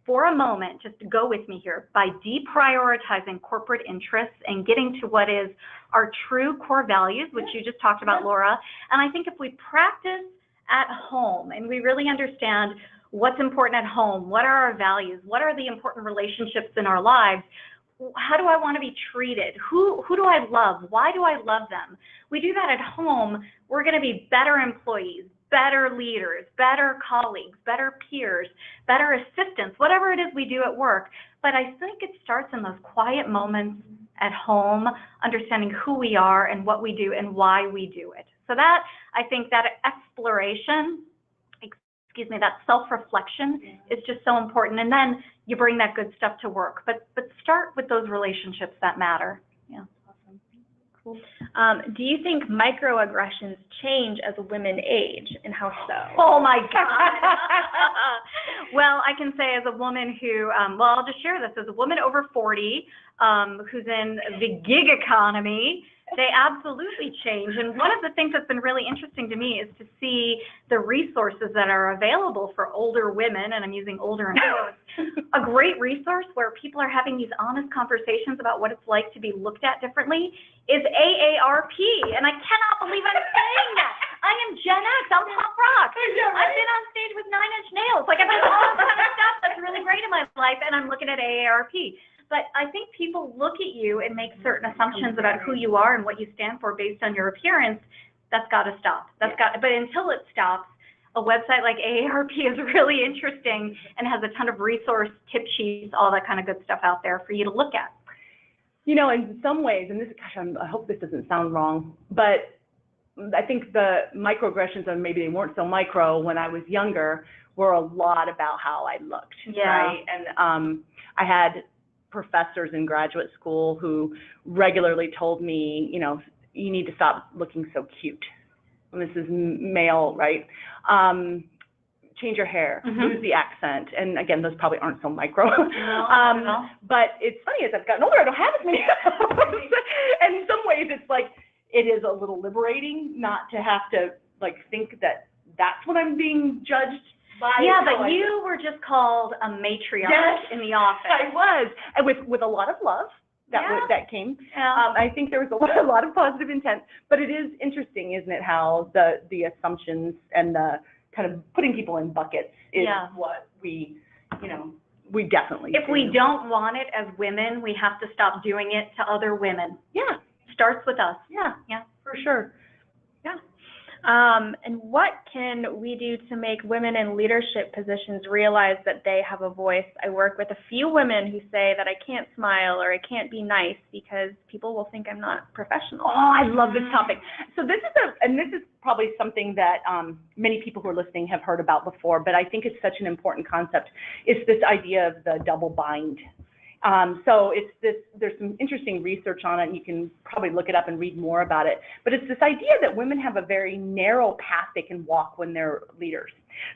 for a moment, just go with me here, by deprioritizing corporate interests and getting to what is our true core values, which you just talked about, Laura. And I think if we practice at home and we really understand what's important at home, what are our values, what are the important relationships in our lives, how do I want to be treated, who do I love, why do I love them? We do that at home, we're going to be better employees, better leaders, better colleagues, better peers, better assistants, whatever it is we do at work. But I think it starts in those quiet moments at home, understanding who we are and what we do and why we do it. So that, I think that exploration, that self-reflection is just so important. And then you bring that good stuff to work. But start with those relationships that matter. Yeah. Awesome. Cool. Do you think microaggressions change as women age, and how so? Oh my God. Well, I can say as a woman who, I'll just share this, as a woman over 40 who's in the gig economy, they absolutely change. And one of the things that's been really interesting to me is to see the resources that are available for older women, and I'm using older in quotes. A great resource where people are having these honest conversations about what it's like to be looked at differently is AARP. And I cannot believe I'm saying that. I am Gen X, I'm pop rock. I've been on stage with 9 Inch Nails. Like I've done all this kind of stuff that's really great in my life, and I'm looking at AARP. But I think people look at you and make certain assumptions about who you are and what you stand for based on your appearance. That's got to stop. But until it stops, a website like AARP is really interesting and has a ton of resource tip sheets, all that kind of good stuff out there for you to look at. In some ways, and this, I hope this doesn't sound wrong, but I think the microaggressions, and maybe they weren't so micro when I was younger, were a lot about how I looked, right? And I had professors in graduate school who regularly told me, you need to stop looking so cute. And this is male, right? Change your hair, lose the accent. And again, those probably aren't so micro. No. But it's funny, as I've gotten older, I don't have as many. And in some ways, it's like, it is a little liberating not to have to think that that's what I'm being judged by. Yeah, but you were just called a matriarch in the office. I was, and with a lot of love that came. Yeah. I think there was a lot of positive intent, but it is interesting, isn't it, how the assumptions and the kind of putting people in buckets is what we definitely If we don't want it as women, we have to stop doing it to other women. Yeah. Starts with us. Yeah, for sure. Yeah. And what can we do to make women in leadership positions realize that they have a voice? I work with a few women who say that I can't smile or I can't be nice because people will think I'm not professional. Oh, I love this topic. So this is probably something that many people who are listening have heard about before, but I think it's such an important concept. It's this idea of the double bind. So there's some interesting research on it, and you can probably look it up and read more about it. But it's this idea that women have a very narrow path they can walk when they're leaders.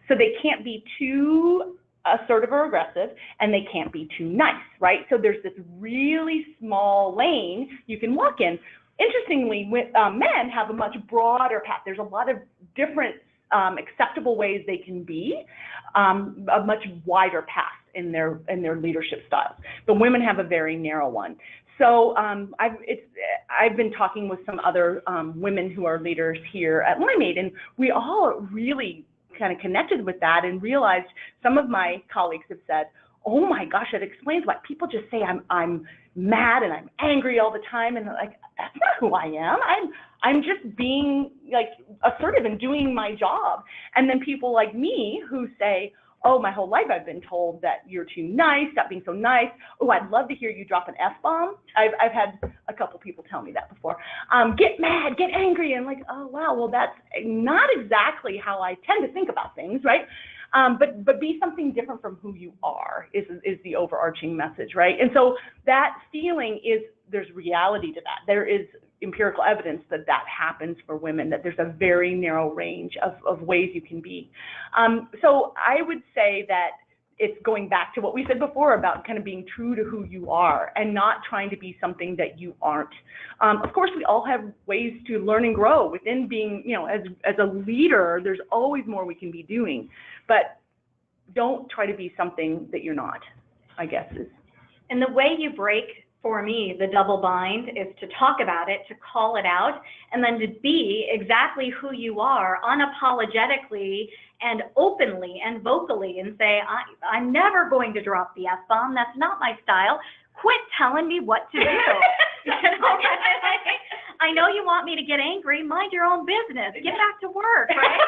So they can't be too assertive or aggressive, and they can't be too nice, right? So there's this really small lane you can walk in. Interestingly, men have a much broader path. There's a lot of different acceptable ways they can be, a much wider path in their leadership styles. But women have a very narrow one. So I've been talking with some other women who are leaders here at Limeade, and we all really kind of connected with that and realized some of my colleagues have said, oh my gosh, that explains why people just say I'm mad and I'm angry all the time, and like, that's not who I am. I'm just being like assertive and doing my job. And then people like me who say, oh, my whole life I've been told that you're too nice, stop being so nice. Oh, I'd love to hear you drop an F-bomb. I've had a couple people tell me that before. Get mad, get angry, and like, oh, wow, well, that's not exactly how I tend to think about things, right? But be something different from who you are is the overarching message, right? And so that feeling is, there's reality to that. There is empirical evidence that that happens for women, that there's a very narrow range of ways you can be. So I would say that it's going back to what we said before about kind of being true to who you are and not trying to be something that you aren't. Of course, we all have ways to learn and grow within being, you know, as a leader, there's always more we can be doing, but don't try to be something that you're not, I guess is. And the way you break, for me, the double bind is to talk about it, to call it out, and then to be exactly who you are unapologetically and openly and vocally and say, I'm never going to drop the F-bomb. That's not my style. Quit telling me what to do. You know, I know you want me to get angry. Mind your own business. Get back to work, right?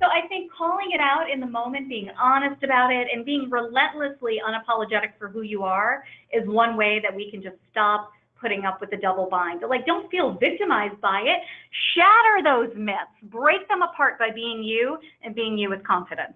So I think calling it out in the moment, being honest about it, and being relentlessly unapologetic for who you are is one way that we can just stop putting up with the double bind. Like, don't feel victimized by it. Shatter those myths. Break them apart by being you and being you with confidence.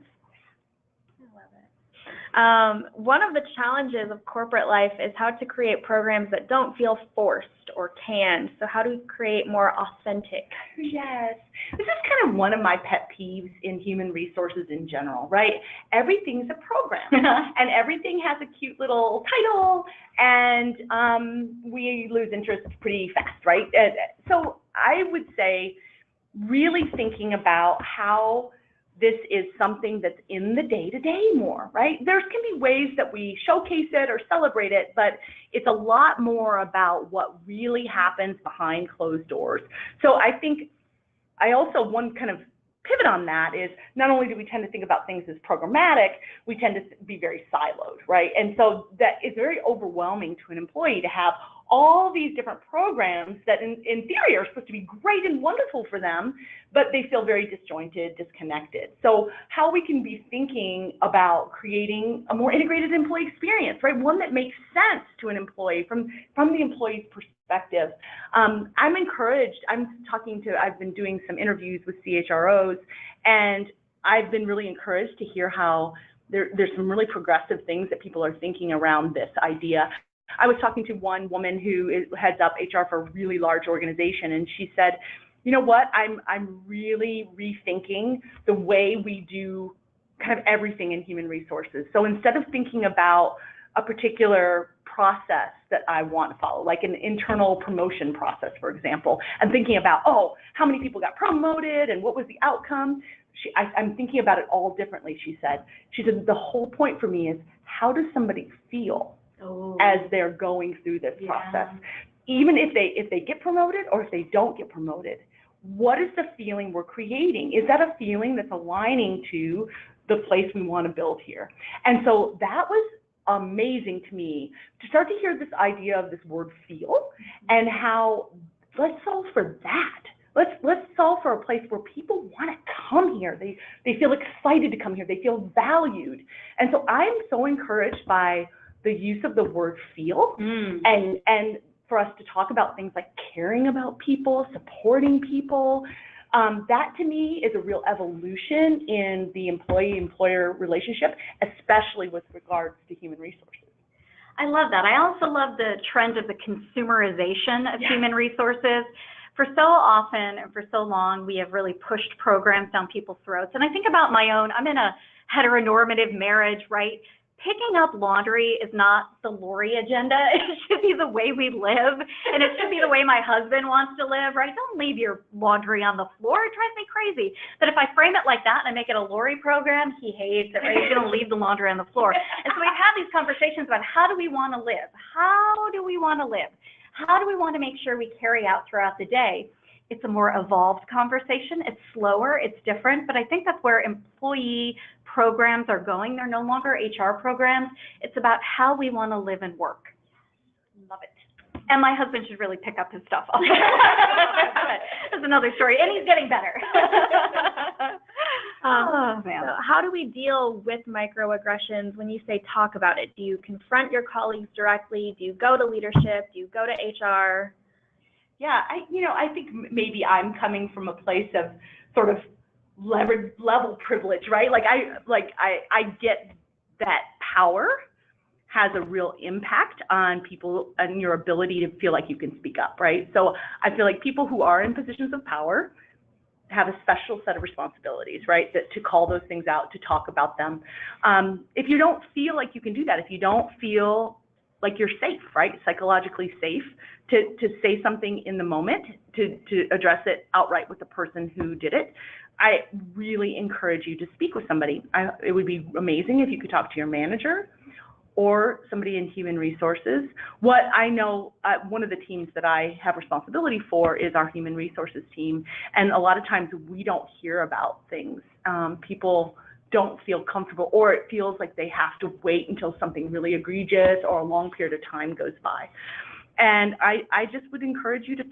One of the challenges of corporate life is how to create programs that don't feel forced or canned. So how do we create more authentic? Yes. This is kind of one of my pet peeves in human resources in general, right? Everything's a program and everything has a cute little title, and we lose interest pretty fast, right? So I would say really thinking about how this is something that's in the day-to-day more, right? There can be ways that we showcase it or celebrate it, but it's a lot more about what really happens behind closed doors. So I think one kind of pivot on that is not only do we tend to think about things as programmatic, we tend to be very siloed, right? And so that is very overwhelming to an employee to have all these different programs that in theory are supposed to be great and wonderful for them, but they feel very disjointed, disconnected. So how we can be thinking about creating a more integrated employee experience, right? One that makes sense to an employee from the employee's perspective. I'm encouraged, I've been doing some interviews with CHROs, and I've been really encouraged to hear how there's some really progressive things that people are thinking around this idea. I was talking to one woman who heads up HR for a really large organization, and she said, you know what, I'm really rethinking the way we do kind of everything in human resources. So instead of thinking about a particular process that I want to follow, like an internal promotion process, for example, and thinking about, oh, how many people got promoted and what was the outcome? I'm thinking about it all differently, she said. She said, the whole point for me is, how does somebody feel as they're going through this process? Even if they get promoted or if they don't get promoted, what is the feeling we're creating? Is that a feeling that's aligning to the place we want to build here? And so that was amazing to me to start to hear this idea of this word feel and how let's solve for that. Let's solve for a place where people want to come here. They feel excited to come here. They feel valued. And so I'm so encouraged by the use of the word feel and for us to talk about things like caring about people, supporting people. That to me is a real evolution in the employee-employer relationship, especially with regards to human resources. I love that. I also love the trend of the consumerization of human resources. For so often and for so long, we have really pushed programs down people's throats. And I think about my own, I'm in a heteronormative marriage, right? Picking up laundry is not the Laurie agenda. It should be the way we live, and it should be the way my husband wants to live, right? Don't leave your laundry on the floor. It drives me crazy. But if I frame it like that and I make it a Laurie program, he hates it, right? He's going to leave the laundry on the floor. And so we've had these conversations about how do we want to live? How do we want to live? How do we want to make sure we carry out throughout the day? It's a more evolved conversation. It's slower, it's different, but I think that's where employee programs are going. They're no longer HR programs. It's about how we want to live and work. Love it. And my husband should really pick up his stuff. That's another story, and he's getting better. So how do we deal with microaggressions when you say talk about it? Do you confront your colleagues directly? Do you go to leadership? Do you go to HR? Yeah, I think maybe I'm coming from a place of sort of level privilege, right? I get that power has a real impact on people and your ability to feel like you can speak up, right? So I feel like people who are in positions of power have a special set of responsibilities, right? That to call those things out, to talk about them. If you don't feel like you can do that, if you don't feel like you're safe, right? Psychologically safe to say something in the moment, to address it outright with the person who did it, I really encourage you to speak with somebody. It would be amazing if you could talk to your manager or somebody in human resources. What I know, one of the teams that I have responsibility for is our human resources team. And a lot of times we don't hear about things. People don't feel comfortable, or it feels like they have to wait until something really egregious or a long period of time goes by. And I just would encourage you to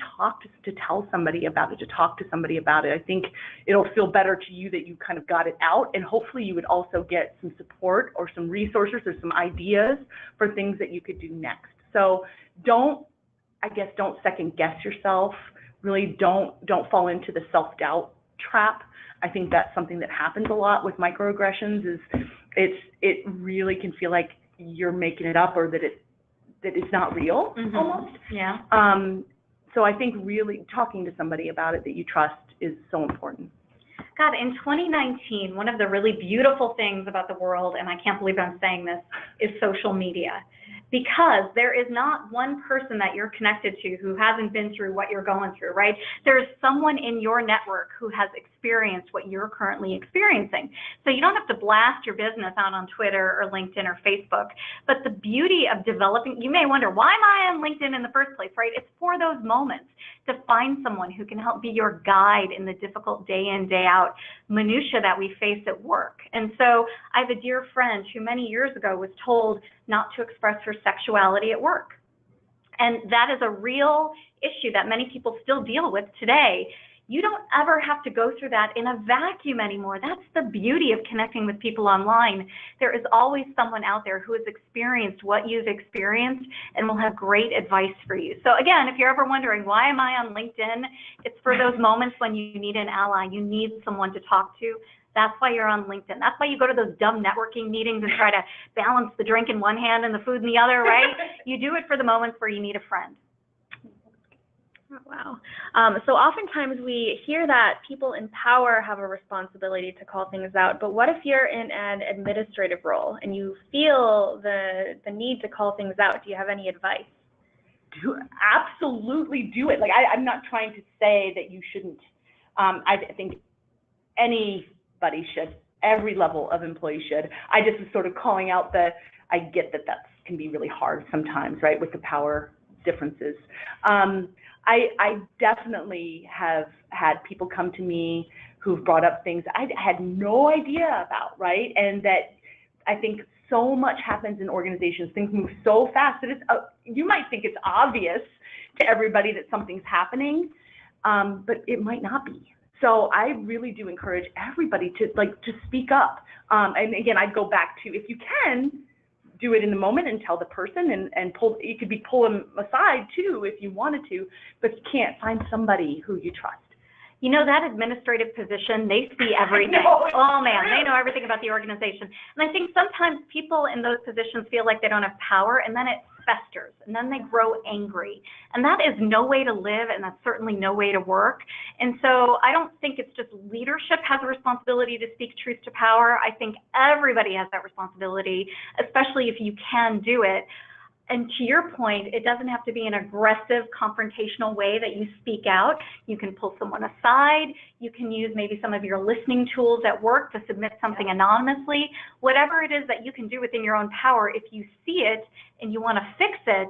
tell somebody about it, to talk to somebody about it. I think it'll feel better to you that you kind of got it out, and hopefully you would also get some support or some resources or some ideas for things that you could do next. So don't second guess yourself. Really don't fall into the self-doubt trap. I think that's something that happens a lot with microaggressions. It really can feel like you're making it up, or that it's not real, almost. Yeah. So I think really talking to somebody about it that you trust is so important. God, in 2019, one of the really beautiful things about the world, and I can't believe I'm saying this, is social media. Because there is not one person that you're connected to who hasn't been through what you're going through, right? There's someone in your network who has experienced what you're currently experiencing. So you don't have to blast your business out on Twitter or LinkedIn or Facebook. But the beauty of developing, you may wonder, why am I on LinkedIn in the first place, right? It's for those moments to find someone who can help be your guide in the difficult day in, day out minutia that we face at work. And so I have a dear friend who many years ago was told not to express her sexuality at work. And that is a real issue that many people still deal with today. You don't ever have to go through that in a vacuum anymore. That's the beauty of connecting with people online. There is always someone out there who has experienced what you've experienced and will have great advice for you. So again, if you're ever wondering, why am I on LinkedIn? It's for those moments when you need an ally, you need someone to talk to. That's why you're on LinkedIn. That's why you go to those dumb networking meetings and try to balance the drink in one hand and the food in the other, right? You do it for the moments where you need a friend. Oh, wow. So oftentimes we hear that people in power have a responsibility to call things out, but what if you're in an administrative role and you feel the need to call things out? Do you have any advice? Absolutely do it. Like I'm not trying to say that you shouldn't. I think anybody should. Every level of employee should. I just was sort of calling out I get that can be really hard sometimes, right, with the power differences. I definitely have had people come to me who've brought up things I had no idea about, right? And that I think so much happens in organizations. Things move so fast that you might think it's obvious to everybody that something's happening. but it might not be. So I really do encourage everybody to speak up. And again, I'd go back to, if you can, do it in the moment and tell the person, and you could be pull them aside too if you wanted to, but you can't, find somebody who you trust. You know, that administrative position, they see everything. Oh man, they know everything about the organization. And I think sometimes people in those positions feel like they don't have power, and then it festers, and then they grow angry. And that is no way to live, and that's certainly no way to work. And so I don't think it's just leadership has a responsibility to speak truth to power. I think everybody has that responsibility, especially if you can do it. And to your point, it doesn't have to be an aggressive, confrontational way that you speak out. You can pull someone aside. You can use maybe some of your listening tools at work to submit something anonymously. Whatever it is that you can do within your own power, if you see it and you want to fix it,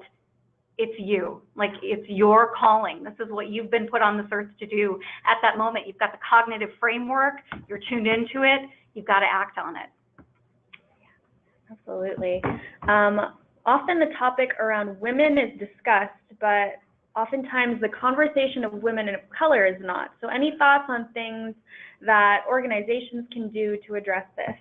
it's you. Like, it's your calling. This is what you've been put on this earth to do at that moment. You've got the cognitive framework. You're tuned into it. You've got to act on it. Absolutely. Often the topic around women is discussed, but oftentimes the conversation of women of color is not. So any thoughts on things that organizations can do to address this?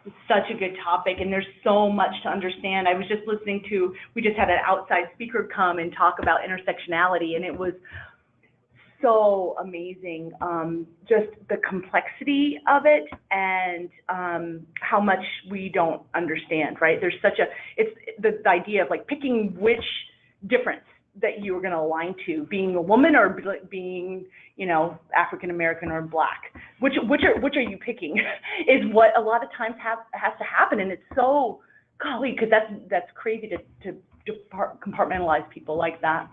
It's such a good topic, and there's so much to understand. I was just listening to, we just had an outside speaker come and talk about intersectionality, and it was so amazing, just the complexity of it, and how much we don't understand, right? There's such a, it's the idea of like picking which difference that you're going to align to, being a woman or being, you know, African American or Black. Which are you picking is what a lot of times has to happen, and it's so, golly, because that's crazy to compartmentalize people like that.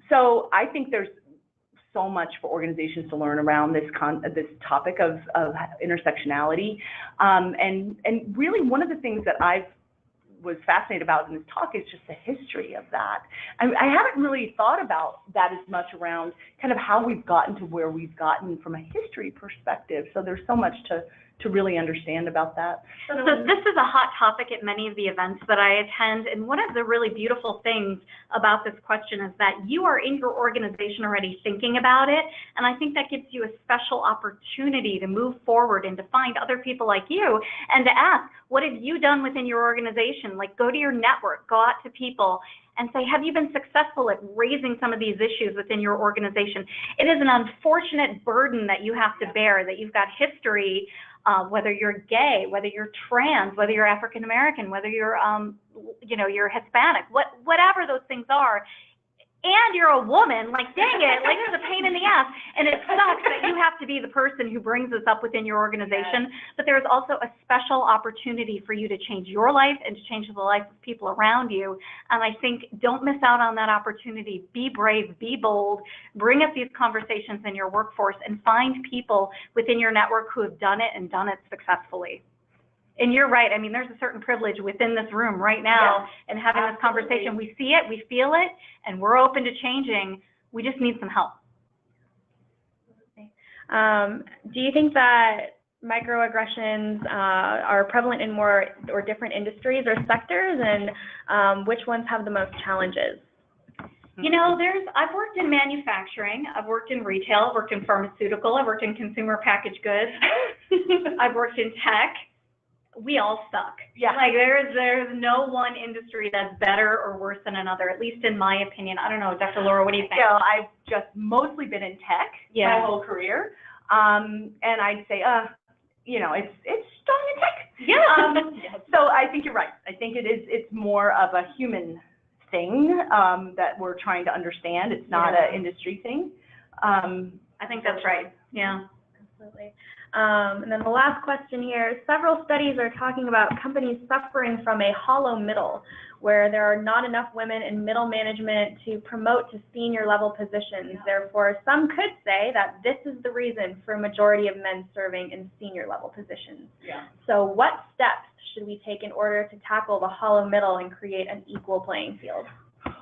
So I think there's so much for organizations to learn around this topic of intersectionality, and really one of the things that I was fascinated about in this talk is just the history of that. I haven't really thought about that as much around kind of how we've gotten to where we've gotten from a history perspective. So there's so much to really understand about that. So this is a hot topic at many of the events that I attend, and one of the really beautiful things about this question is that you are in your organization already thinking about it, and I think that gives you a special opportunity to move forward and to find other people like you and to ask, what have you done within your organization? Like, go to your network, go out to people and say, have you been successful at raising some of these issues within your organization? It is an unfortunate burden that you have to bear, that you've got history, whether you're gay, whether you're trans, whether you're African American, whether you're, you know, you're Hispanic, whatever those things are, and you're a woman, like, dang it, like, there's a pain in the ass, and it sucks that you have to be the person who brings this up within your organization, but there's also a special opportunity for you to change your life and to change the life of people around you, and I think don't miss out on that opportunity. Be brave, be bold, bring up these conversations in your workforce, and find people within your network who have done it and done it successfully. And you're right. I mean, there's a certain privilege within this room right now, and having this conversation. We see it, we feel it, and we're open to changing. We just need some help. Do you think that microaggressions are prevalent in more or different industries or sectors, and which ones have the most challenges? You know, I've worked in manufacturing, I've worked in retail, I've worked in pharmaceutical, I've worked in consumer packaged goods, I've worked in tech. We all suck. Yeah. Like, there's no one industry that's better or worse than another, at least in my opinion. I don't know, Dr. Laura, what do you think? Yeah, I've just mostly been in tech my whole career, and I'd say, you know, it's strong in tech. Yeah. So I think you're right. I think it's more of a human thing that we're trying to understand. It's not an industry thing. I think that's right. Yeah. Absolutely. And then the last question here, several studies are talking about companies suffering from a hollow middle, where there are not enough women in middle management to promote to senior level positions. Therefore, some could say that this is the reason for a majority of men serving in senior level positions. Yeah. So what steps should we take in order to tackle the hollow middle and create an equal playing field?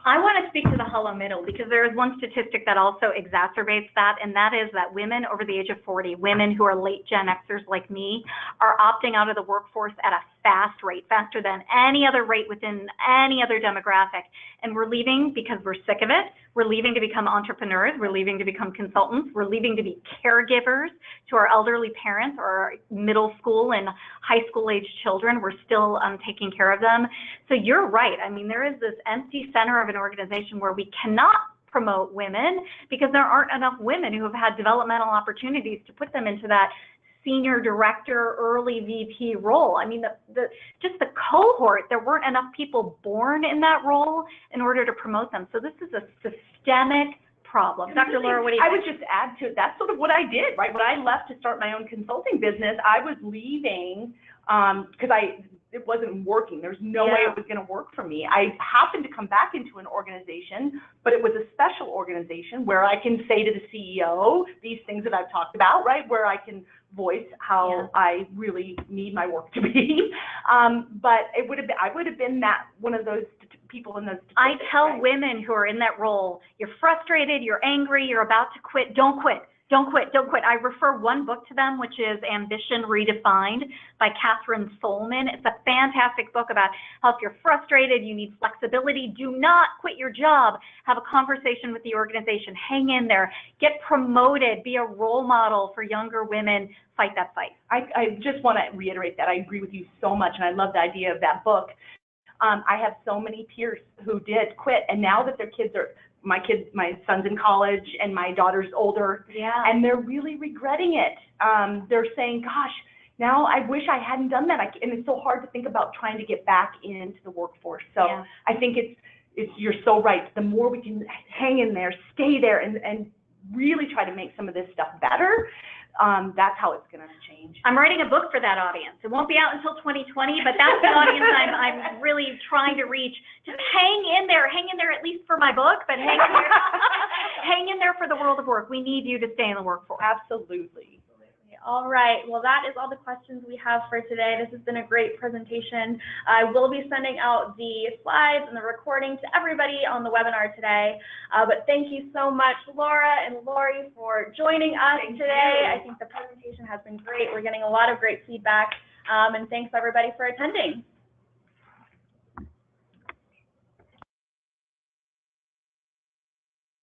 I want to speak to the hollow middle because there is one statistic that also exacerbates that, and that is that women over the age of 40, women who are late Gen Xers like me, are opting out of the workforce at a fast rate, faster than any other rate within any other demographic. And we're leaving because we're sick of it. We're leaving to become entrepreneurs. We're leaving to become consultants. We're leaving to be caregivers to our elderly parents or our middle school and high school age children. We're still taking care of them. So you're right. I mean, there is this empty center of an organization where we cannot promote women because there aren't enough women who have had developmental opportunities to put them into that senior director, early VP role. I mean, just the cohort, there weren't enough people born in that role in order to promote them. So this is a systemic problem. Dr. Laura, what do you think? I would just add to it, that's sort of what I did, right? When I left to start my own consulting business, I was leaving because it wasn't working. There's no way it was going to work for me. I happened to come back into an organization, but it was a special organization where I can say to the CEO these things that I've talked about, right? Where I can voice how I really need my work to be. But I would have been that one of those people in those statistics. I tell women who are in that role, you're frustrated, you're angry, you're about to quit, don't quit. Don't quit, don't quit. I refer one book to them, which is Ambition Redefined by Catherine Solman. It's a fantastic book about how if you're frustrated, you need flexibility, do not quit your job. Have a conversation with the organization, hang in there, get promoted, be a role model for younger women, fight that fight. I just want to reiterate that. I agree with you so much, and I love the idea of that book. I have so many peers who did quit, and now that their kids are, my son's in college and my daughter's older, and they're really regretting it. They're saying, gosh, now I wish I hadn't done that. And it's so hard to think about trying to get back into the workforce. So I think you're so right. The more we can hang in there, stay there, and really try to make some of this stuff better, that's how it's going to change. I'm writing a book for that audience. It won't be out until 2020, but that's the audience I'm really trying to reach. Just hang in there at least for my book, but hang in there for the world of work. We need you to stay in the workforce. Absolutely. All right, well, that is all the questions we have for today. This has been a great presentation. I will be sending out the slides and the recording to everybody on the webinar today. But thank you so much, Laura and Laurie, for joining us today. I think the presentation has been great. We're getting a lot of great feedback. And thanks, everybody, for attending.